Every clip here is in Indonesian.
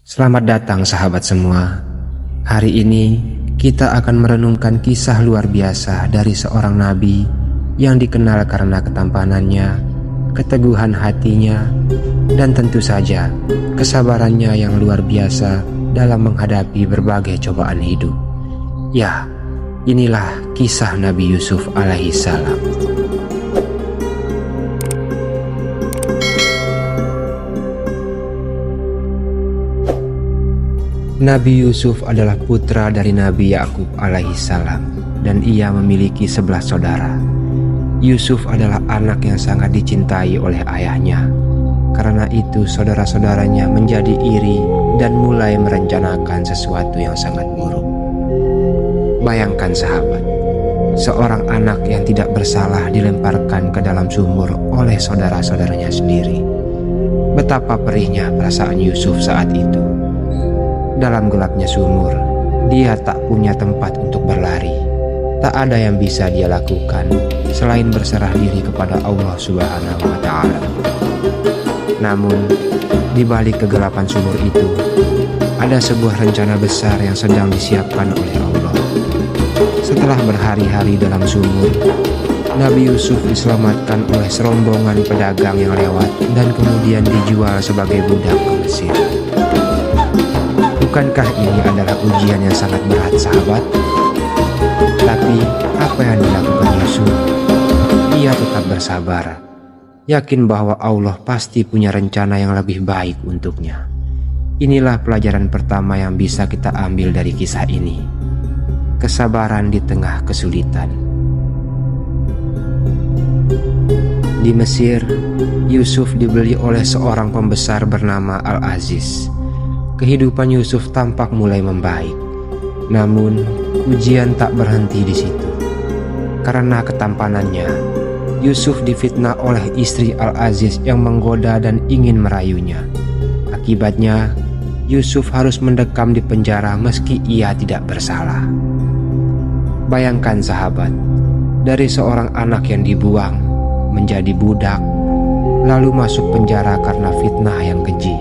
Selamat datang sahabat semua. Hari ini kita akan merenungkan kisah luar biasa dari seorang nabi yang dikenal karena ketampanannya, keteguhan hatinya, dan tentu saja kesabarannya yang luar biasa dalam menghadapi berbagai cobaan hidup. Ya, inilah kisah Nabi Yusuf alaihi salam. Nabi Yusuf adalah putra dari Nabi Yakub alaihi salam, dan ia memiliki 11 saudara. Yusuf adalah anak yang sangat dicintai oleh ayahnya. Karena itu saudara-saudaranya menjadi iri dan mulai merencanakan sesuatu yang sangat buruk. Bayangkan sahabat, seorang anak yang tidak bersalah dilemparkan ke dalam sumur oleh saudara-saudaranya sendiri. Betapa perihnya perasaan Yusuf saat itu. Dalam gelapnya sumur, dia tak punya tempat untuk berlari. Tak ada yang bisa dia lakukan selain berserah diri kepada Allah Subhanahu wa Ta'ala. Namun, di balik kegelapan sumur itu, ada sebuah rencana besar yang sedang disiapkan oleh Allah. Setelah berhari-hari dalam sumur, Nabi Yusuf diselamatkan oleh serombongan pedagang yang lewat dan kemudian dijual sebagai budak ke Mesir. Bukankah ini adalah ujian yang sangat berat sahabat? Tapi apa yang dilakukan Yusuf? Ia tetap bersabar, yakin bahwa Allah pasti punya rencana yang lebih baik untuknya. Inilah pelajaran pertama yang bisa kita ambil dari kisah ini. Kesabaran di tengah kesulitan. Di Mesir, Yusuf dibeli oleh seorang pembesar bernama Al-Aziz. Kehidupan Yusuf tampak mulai membaik. Namun, ujian tak berhenti di situ. Karena ketampanannya, Yusuf difitnah oleh istri Al-Aziz yang menggoda dan ingin merayunya. Akibatnya, Yusuf harus mendekam di penjara meski ia tidak bersalah. Bayangkan sahabat, dari seorang anak yang dibuang menjadi budak, lalu masuk penjara karena fitnah yang keji.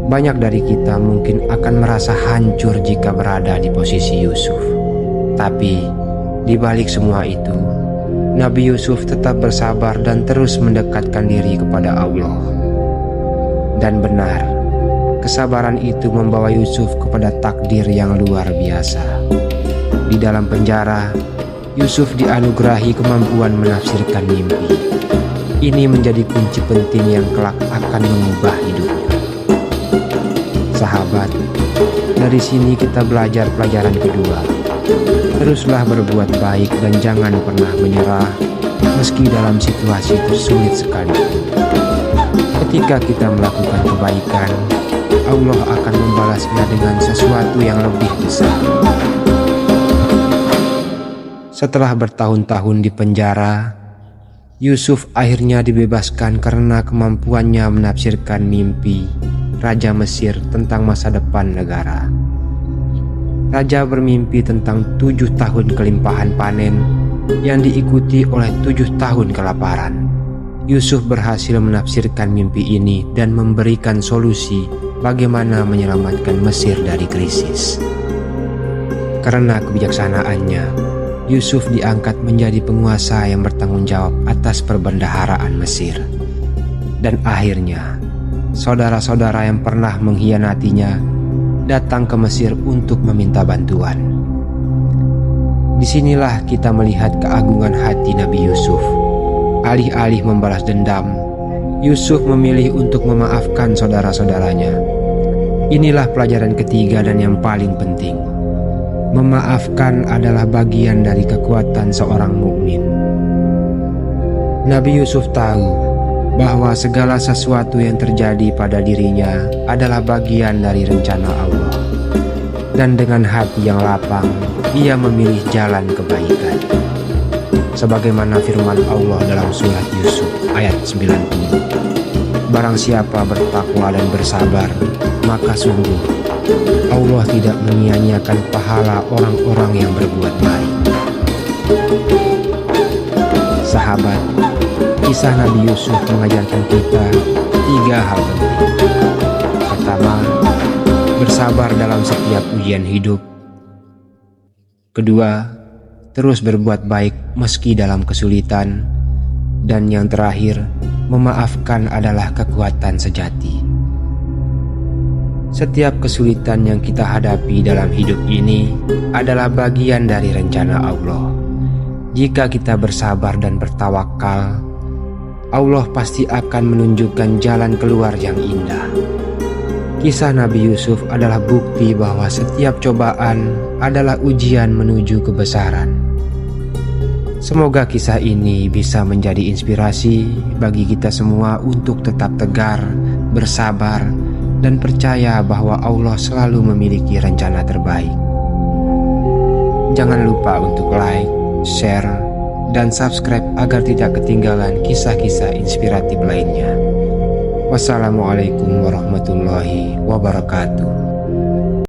Banyak dari kita mungkin akan merasa hancur jika berada di posisi Yusuf. Tapi, di balik semua itu, Nabi Yusuf tetap bersabar dan terus mendekatkan diri kepada Allah. Dan benar, kesabaran itu membawa Yusuf kepada takdir yang luar biasa. Di dalam penjara, Yusuf dianugerahi kemampuan menafsirkan mimpi. Ini menjadi kunci penting yang kelak akan mengubah hidupnya. Sahabat, dari sini kita belajar pelajaran kedua. Teruslah berbuat baik dan jangan pernah menyerah meski dalam situasi tersulit sekalipun. Ketika kita melakukan kebaikan, Allah akan membalasnya dengan sesuatu yang lebih besar. Setelah bertahun-tahun di penjara, Yusuf akhirnya dibebaskan karena kemampuannya menafsirkan mimpi Raja Mesir tentang masa depan negara. Raja bermimpi tentang 7 tahun kelimpahan panen yang diikuti oleh 7 tahun kelaparan. Yusuf berhasil menafsirkan mimpi ini dan memberikan solusi bagaimana menyelamatkan Mesir dari krisis. Karena kebijaksanaannya, Yusuf diangkat menjadi penguasa yang bertanggung jawab atas perbendaharaan Mesir. Dan akhirnya, saudara-saudara yang pernah mengkhianatinya datang ke Mesir untuk meminta bantuan. Disinilah kita melihat keagungan hati Nabi Yusuf. Alih-alih membalas dendam, Yusuf memilih untuk memaafkan saudara-saudaranya. Inilah pelajaran ketiga dan yang paling penting. Memaafkan adalah bagian dari kekuatan seorang mukmin. Nabi Yusuf tahu bahwa segala sesuatu yang terjadi pada dirinya adalah bagian dari rencana Allah. Dan dengan hati yang lapang, ia memilih jalan kebaikan. Sebagaimana firman Allah dalam surat Yusuf ayat 90. Barang siapa bertakwa dan bersabar, maka sungguh Allah tidak menyia-nyiakan pahala orang-orang yang berbuat baik. Sahabat, kisah Nabi Yusuf mengajarkan kita 3 hal penting. Pertama, bersabar dalam setiap ujian hidup. Kedua, terus berbuat baik meski dalam kesulitan. Dan yang terakhir, memaafkan adalah kekuatan sejati. Setiap kesulitan yang kita hadapi dalam hidup ini adalah bagian dari rencana Allah. Jika kita bersabar dan bertawakal, Allah pasti akan menunjukkan jalan keluar yang indah. Kisah Nabi Yusuf adalah bukti bahwa setiap cobaan adalah ujian menuju kebesaran. Semoga kisah ini bisa menjadi inspirasi bagi kita semua untuk tetap tegar, bersabar, dan percaya bahwa Allah selalu memiliki rencana terbaik. Jangan lupa untuk like, share, dan subscribe agar tidak ketinggalan kisah-kisah inspiratif lainnya. Wassalamualaikum warahmatullahi wabarakatuh.